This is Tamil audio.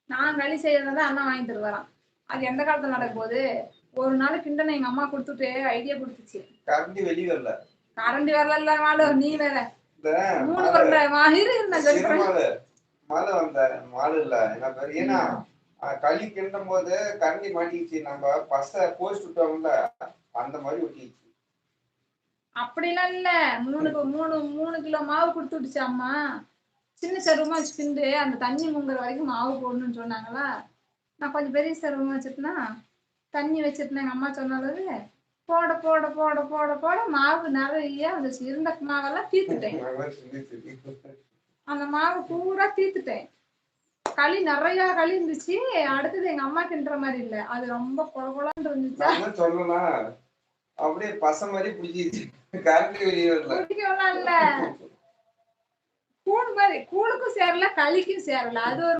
நான் களி செய்யறதா அண்ணா வாங்கி தருவாராம். அது எந்த காலத்துல நடக்க போகுது? ஒரு நாள் கிண்டன எங்க அம்மா குடுத்துட்டு ஐடியா குடுத்துச்சு. கரண்டி வெளிய வரல. கரண்டி வரல மாடு நீ வேற. இந்த 3 உருண்டை இரு நான் சொல்றேன். மாடு வந்த மாடு இல்ல என்ன பேரு ஏன்னா களி கிண்டும் போது கரண்டி மாட்டிக்கிச்சு நம்ம பச போஸ்ட் விட்டோம்ல அந்த மாதிரி ஒட்டிச்சு. அப்படிலாம் இல்ல 3 கிலோ மாவு குடுத்து விட்டுச்சு அம்மா. சின்ன சருவமா வச்சுக்கிண்டு அந்த தண்ணி முங்குற வரைக்கும் மாவு போடணும்னு சொன்னாங்களா. நான் கொஞ்சம் பெரிய சருவமா வச்சுட்டேன்னா தண்ணி வச்சுட்டேன் எங்க அம்மா சொன்னாலது போட போட போட போட போட மாவு நிறைய அந்த இருந்த மாவெல்லாம் தீர்த்துட்டேன். அந்த மாவு பூரா தீர்த்துட்டேன். களி நிறைய களி இருந்துச்சு. அடுத்தது எங்க அம்மா கிண்டுற மாதிரி இல்ல. அது ரொம்ப கொலகொலன்னு இருந்துச்சு. சொல்லலாம் அப்படியே பச மாதிரி பிடிச்சிச்சு. கரண்டி வெளியே வரல. பிடிக்கலாம் இல்ல. கூழ் மாதிரி கூழுக்கும் சேரல களிக்கும் சேரல. அது ஒரு